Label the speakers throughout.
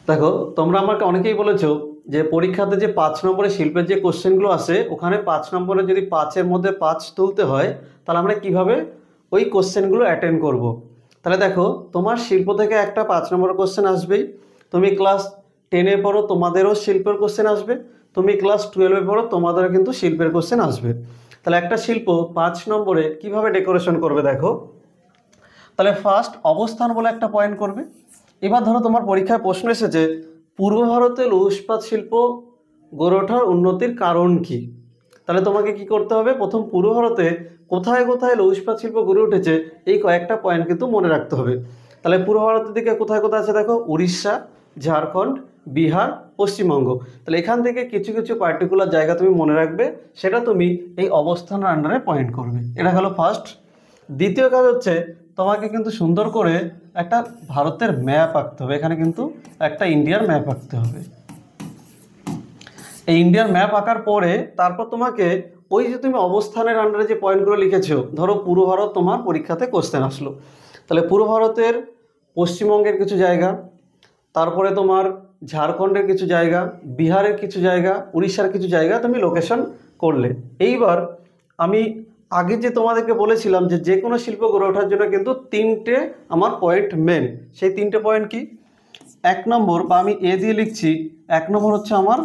Speaker 1: দেখো, তোমরা আমাকে অনেকেই বলেছো যে পরীক্ষাতে যে 5 নম্বরের শিল্পের যে কোশ্চেনগুলো আসে ওখানে 5 নম্বরে যদি 5-এর মধ্যে 5 তুলতে হয় তাহলে আমরা কিভাবে ওই কোশ্চেনগুলো অ্যাটেন্ড করব। তাহলে দেখো, তোমার শিল্প থেকে একটা 5 নম্বরের কোশ্চেন আসবেই। তুমি ক্লাস 10-এ পড়ো, তোমাদেরও শিল্পের কোশ্চেন আসবে। তুমি ক্লাস 12-এ পড়ো, তোমাদেরও কিন্তু শিল্পের কোশ্চেন আসবে। তাহলে একটা শিল্প 5 নম্বরে কিভাবে ডেকোরেশন করবে দেখো। তাহলে ফার্স্ট অবস্থান বলে একটা পয়েন্ট করবে। এবার ধরো তোমার পরীক্ষায় প্রশ্ন এসেছে পূর্ব ভারতে লৌহ ইস্পাত শিল্প গড়ে ওঠার উন্নতির কারণ কি। তাহলে তোমাকে কি করতে হবে, প্রথম পূর্ব ভারতে কোথায় কোথায় লৌহ ইস্পাত শিল্প গড়ে উঠেছে এই কয়েকটা পয়েন্ট কিন্তু মনে রাখতে হবে। তাহলে পূর্ব ভারতের দিকে কোথায় কোথায় আছে দেখো, উড়িষ্যা, ঝাড়খণ্ড, বিহার, পশ্চিমবঙ্গ। তাহলে এখান থেকে কিছু কিছু পার্টিকুলার জায়গা তুমি মনে রাখবে, সেটা তুমি এই অবস্থানের আন্ডারে পয়েন্ট করবে। এটা হলো ফার্স্ট। দ্বিতীয় কাজ হচ্ছে তোমাকে কিন্তু সুন্দর করে একটা ভারতের ম্যাপ আঁকতে হবে। এখানে কিন্তু একটা ইন্ডিয়ার ম্যাপ আঁকতে হবে। এই ইন্ডিয়ার ম্যাপ আঁকার পরে তারপর তোমাকে ওই যে তুমি অবস্থানের আন্ডারে যে পয়েন্টগুলো লিখেছো, ধরো পূর্ব ভারত তোমার পরীক্ষাতে কোশ্চেন আসলো, তাহলে পূর্ব ভারতের পশ্চিমবঙ্গের কিছু জায়গা, তারপরে তোমার ঝাড়খণ্ডের কিছু জায়গা, বিহারের কিছু জায়গা, উড়িষ্যার কিছু জায়গা তুমি লোকেশন করলে। এইবার আমি আগে যে তোমাদেরকে বলেছিলাম যে যে কোনো শিল্প গড়ে ওঠার জন্য কিন্তু 3টে আমার পয়েন্ট মেন। সেই 3টে পয়েন্ট কি? 1 নম্বর, বা আমি এ দিয়ে লিখছি, 1 নম্বর হচ্ছে আমার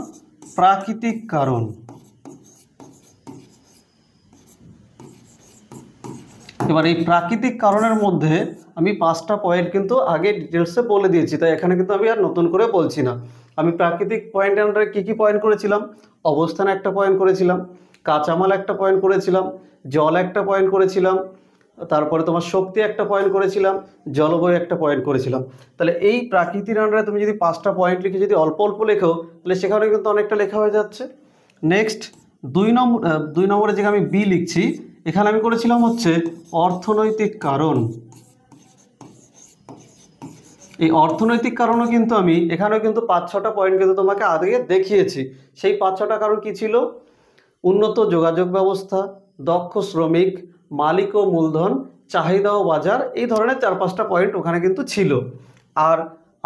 Speaker 1: প্রাকৃতিক কারণ। এবার এই প্রাকৃতিক কারণের মধ্যে আমি 5টা পয়েন্ট কিন্তু আগে ডিটেলসে বলে দিয়েছি, তাই এখানে কিন্তু আমি আর নতুন করে বলছি না। আমি প্রাকৃতিক পয়েন্টের আন্ডারে কী কী পয়েন্ট করেছিলাম? অবস্থান একটা পয়েন্ট করেছিলাম, কাঁচামাল একটা পয়েন্ট করেছিলাম, জল একটা পয়েন্ট করেছিলাম, তারপরে তোমার শক্তি একটা পয়েন্ট করেছিলাম, জলবায়ু একটা পয়েন্ট করেছিলাম। তাহলে এই প্রাকৃতির আন্ডারে তুমি যদি 5টা পয়েন্ট লিখে যদি অল্প অল্প লেখো তাহলে সেখানে কিন্তু অনেকটা লেখা হয়ে যাচ্ছে। নেক্সট 2 নম্বরে যেখানে আমি বি লিখছি, এখানে আমি করেছিলাম হচ্ছে অর্থনৈতিক কারণ। এই অর্থনৈতিক কারণও কিন্তু আমি এখানেও কিন্তু 5-6টা পয়েন্ট কিন্তু তোমাকে আগে দেখিয়েছি। সেই 5-6টা কারণ কি ছিল? উন্নত যোগাযোগ ব্যবস্থা, দক্ষ শ্রমিক, মালিক ও মূলধন, চাহিদা ও বাজার, এই ধরনের 4-5টা পয়েন্ট ওখানে কিন্তু ছিল।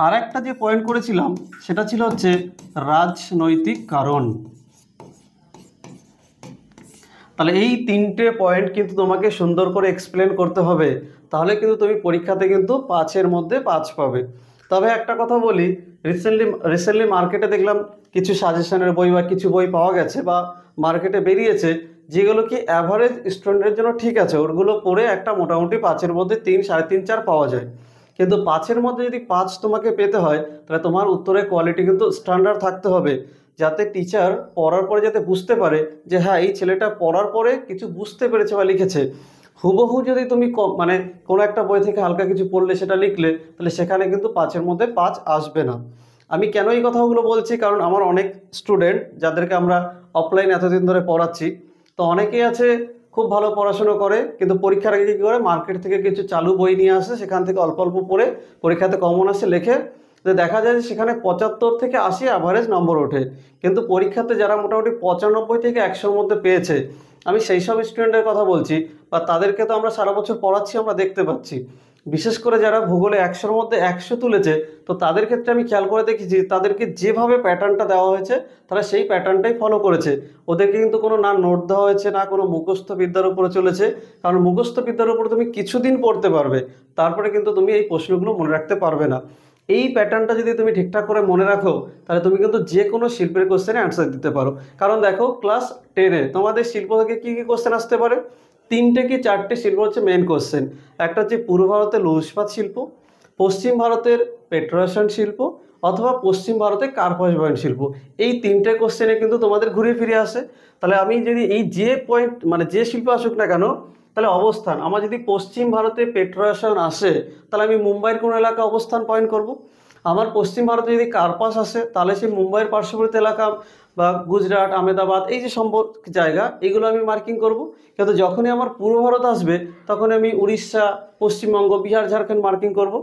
Speaker 1: আর একটা যে পয়েন্ট করেছিলাম সেটা ছিল হচ্ছে রাজনৈতিক কারণ। তাহলে এই 3টে পয়েন্ট কিন্তু তোমাকে সুন্দর করে এক্সপ্লেন করতে হবে, তাহলে কিন্তু তুমি পরীক্ষাতে কিন্তু 5-এর মধ্যে 5 পাবে। তবে একটা কথা বলি, রিসেন্টলি মার্কেটে দেখলাম কিছু সাজেশনের বই বা কিছু বই পাওয়া গেছে বা মার্কেটে বেরিয়েছে, যেগুলো কি অ্যাভারেজ স্টুডেন্টের জন্য ঠিক আছে, ওগুলো পড়ে একটা মোটামুটি 5-এর মধ্যে 3, 3.5, 4 পাওয়া যায়। কিন্তু 5-এর মধ্যে যদি 5 তোমাকে পেতে হয় তাহলে তোমার উত্তরের কোয়ালিটি কিন্তু স্ট্যান্ডার্ড থাকতে হবে, যাতে টিচার পড়ার পরে যাতে বুঝতে পারে যে হ্যাঁ এই ছেলেটা পড়ার পরে কিছু বুঝতে পেরেছে বা লিখেছে। হুবহু যদি তুমি মানে কোনো একটা বই থেকে হালকা কিছু পড়লে সেটা লিখলে তাহলে সেখানে কিন্তু 5-এর মধ্যে 5 আসবে না। আমি কেন এই কথাগুলো বলছি, কারণ আমার অনেক স্টুডেন্ট যাদেরকে আমরা অফলাইন এতদিন ধরে পড়াচ্ছি, তো অনেকেই আছে খুব ভালো পড়াশুনো করে কিন্তু পরীক্ষার আগে কী করে মার্কেট থেকে কিছু চালু বই নিয়ে আসে, সেখান থেকে অল্প অল্প পড়ে পরীক্ষাতে কমন আসে লেখে, তো দেখা যায় যে সেখানে 75 থেকে 80 অ্যাভারেজ নম্বর ওঠে। কিন্তু পরীক্ষাতে যারা মোটামুটি 95 থেকে 100-র মধ্যে পেয়েছে, আমি সেই সব স্টুডেন্টের কথা বলছি, বা তাদেরকে তো আমরা সারা বছর পড়াচ্ছি, আমরা দেখতে পাচ্ছি। বিশেষ করে যারা ভূগোলে 100-র মধ্যে 100 তুলেছে, তো তাদের ক্ষেত্রে আমি খেয়াল করে দেখেছি তাদেরকে যেভাবে প্যাটার্নটা দেওয়া হয়েছে তারা সেই প্যাটার্নটাই ফলো করেছে। ওদেরকে কিন্তু কোনো না নোট দেওয়া হয়েছে না কোনো মুখস্থ বিদ্যার উপরে চলেছে, কারণ মুখস্থ বিদ্যার উপরে তুমি কিছুদিন পড়তে পারবে, তারপরে কিন্তু তুমি এই প্রশ্নগুলো মনে রাখতে পারবে না। এই প্যাটার্নটা যদি তুমি ঠিকঠাক করে মনে রাখো তাহলে তুমি কিন্তু যে কোনো শিল্পের কোশ্চেনে অ্যান্সার দিতে পারো। কারণ দেখো ক্লাস 10-এ তোমাদের শিল্প থেকে কী কী কোশ্চেন আসতে পারে? 3টে কি 4টে শিল্প হচ্ছে মেন কোশ্চেন। একটা হচ্ছে পূর্ব ভারতের লৌহ ইস্পাত শিল্প, পশ্চিম ভারতের পেট্রোরসায়ন শিল্প, অথবা পশ্চিম ভারতের কার্পাস বয়ন শিল্প। এই 3টে কোশ্চেনে কিন্তু তোমাদের ঘুরে ফিরে আসে। তাহলে আমি যদি এই যে পয়েন্ট মানে যে শিল্প আসুক না কেন, তাহলে অবস্থান আমার যদি পশ্চিম ভারতে পেট্রোরসায়ন আসে তাহলে আমি মুম্বাইয়ের কোন এলাকা অবস্থান পয়েন্ট করব। আমার পশ্চিম ভারতে যদি কার্পাস আসে তাহলে সেই মুম্বাইয়ের পার্শ্ববর্তী এলাকা বা গুজরাট, আহমেদাবাদ, এই যে সম্ভব জায়গা এগুলো আমি মার্কিং করব। কিন্তু যখনই আমার পূর্ব ভারত আসবে তখন আমি উড়িষ্যা, পশ্চিমবঙ্গ, বিহার, ঝাড়খণ্ড মার্কিং করব।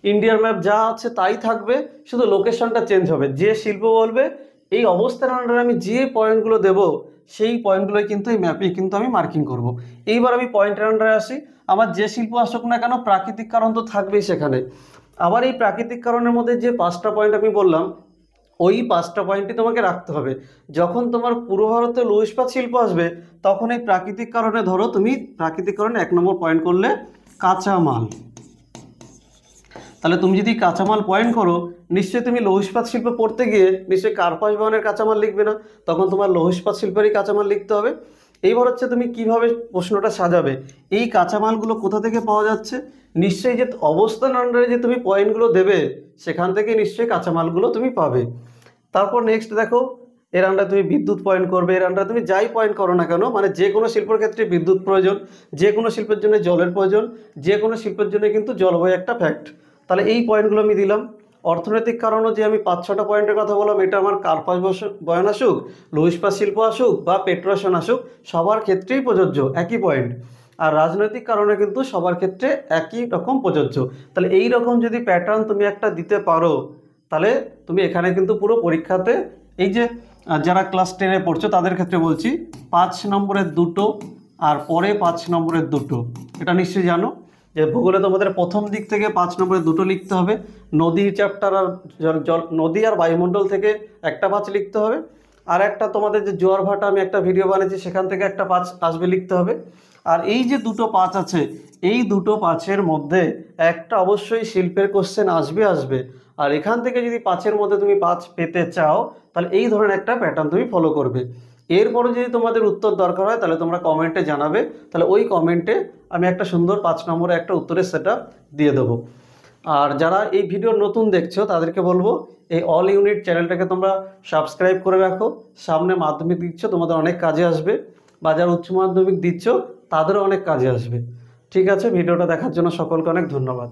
Speaker 1: ইন্ডিয়ার ম্যাপ যা আছে তাই থাকবে, শুধু লোকেশনটা চেঞ্জ হবে। যে শিল্প বলবে এই অবস্থান আন্ডারে আমি যে পয়েন্টগুলো দেবো সেই পয়েন্টগুলোই কিন্তু এই ম্যাপে কিন্তু আমি মার্কিং করব। এইবার আমি পয়েন্টের আন্ডারে আসি, আমার যে শিল্প আসুক না কেন প্রাকৃতিক কারণ তো থাকবেই সেখানে। আবার এই প্রাকৃতিক কারণের মধ্যে যে 5টা পয়েন্ট আমি বললাম, ওই 5টা পয়েন্টই তোমাকে রাখতে হবে। যখন তোমার পূর্ব ভারতে লৌহ ইস্পাত শিল্প আসবে, তখন এই প্রাকৃতিক কারণে ধরো তুমি প্রাকৃতিক কারণে 1 নম্বর পয়েন্ট করলে কাঁচামাল। তাহলে তুমি যদি কাঁচামাল পয়েন্ট করো, নিশ্চয়ই তুমি লৌহ ইস্পাত শিল্প পড়তে গিয়ে নিশ্চয়ই কার্পাস বয়নের কাঁচামাল লিখবে না, তখন তোমার লৌহ ইস্পাত শিল্পেরই কাঁচামাল লিখতে হবে। এইবার হচ্ছে তুমি কিভাবে প্রশ্নটা সাজাবে, এই কাঁচামালগুলো কোথা থেকে পাওয়া যাচ্ছে, নিশ্চয়ই যে অবস্থান আন্ডারে যে তুমি পয়েন্টগুলো দেবে সেখান থেকে নিশ্চয়ই কাঁচামালগুলো তুমি পাবে। তারপর নেক্সট দেখো, এর আন্ডারে তুমি বিদ্যুৎ পয়েন্ট করবে, এর আন্ডারে তুমি যাই পয়েন্ট করো না কেন, মানে যে কোনো শিল্পের ক্ষেত্রে বিদ্যুৎ প্রয়োজন, যে কোনো শিল্পের জন্য জলের প্রয়োজন, যে কোনো শিল্পের জন্য কিন্তু জলবায়ু একটা ফ্যাক্ট। তাহলে এই পয়েন্টগুলো আমি দিলাম। অর্থনৈতিক কারণও যে আমি 5-6টা পয়েন্টের কথা বললাম, এটা আমার কার্পাস বয়ন আসুক, লৌহ ইস্পাত শিল্প আসুক বা পেট্রোশন আসুক, সবার ক্ষেত্রেই প্রযোজ্য একই পয়েন্ট। আর রাজনৈতিক কারণে কিন্তু সবার ক্ষেত্রে একই রকম প্রযোজ্য। তাহলে এই রকম যদি প্যাটার্ন তুমি একটা দিতে পারো, তাহলে তুমি এখানে কিন্তু পুরো পরীক্ষাতে, এই যে যারা ক্লাস 10-এ পড়ছো তাদের ক্ষেত্রে বলছি, 5 নম্বরের 2টো আর পরে 5 নম্বরের 2টো, এটা নিশ্চয়ই জানো যে ভূগোলে তোমাদের প্রথম দিক থেকে 5 নম্বরের 2টো লিখতে হবে, নদী চ্যাপ্টার আর জল, নদী আর বায়ুমণ্ডল থেকে একটা 5 লিখতে হবে, আর একটা তোমাদের যে জোয়ার ভাটা আমি একটা ভিডিও বানিয়েছি সেখান থেকে একটা 5 আসবে, লিখতে হবে। আর এই যে 2টো 5 আছে, এই 2টো 5-এর মধ্যে একটা অবশ্যই শিল্পের কোশ্চেন আসবে। আর এখান থেকে যদি 5-এর মধ্যে তুমি 5 পেতে চাও, তাহলে এই ধরনের একটা প্যাটার্ন তুমি ফলো করবে। এরপরে যদি তোমাদের উত্তর দরকার হয়, তাহলে তোমরা কমেন্টে জানাবে, তাহলে ওই কমেন্টে আমি একটা সুন্দর 5 নম্বরে একটা উত্তরের সেটআপ দিয়ে দেবো। আর যারা এই ভিডিও নতুন দেখছো তাদেরকে বলবো, এই অল ইউনিট চ্যানেলটাকে তোমরা সাবস্ক্রাইব করে রাখো। সামনে মাধ্যমিক দিচ্ছ, তোমাদের অনেক কাজে আসবে, বা যারা উচ্চ মাধ্যমিক দিচ্ছ তাদেরও অনেক কাজে আসবে। ঠিক আছে, ভিডিওটা দেখার জন্য সকলকে অনেক ধন্যবাদ।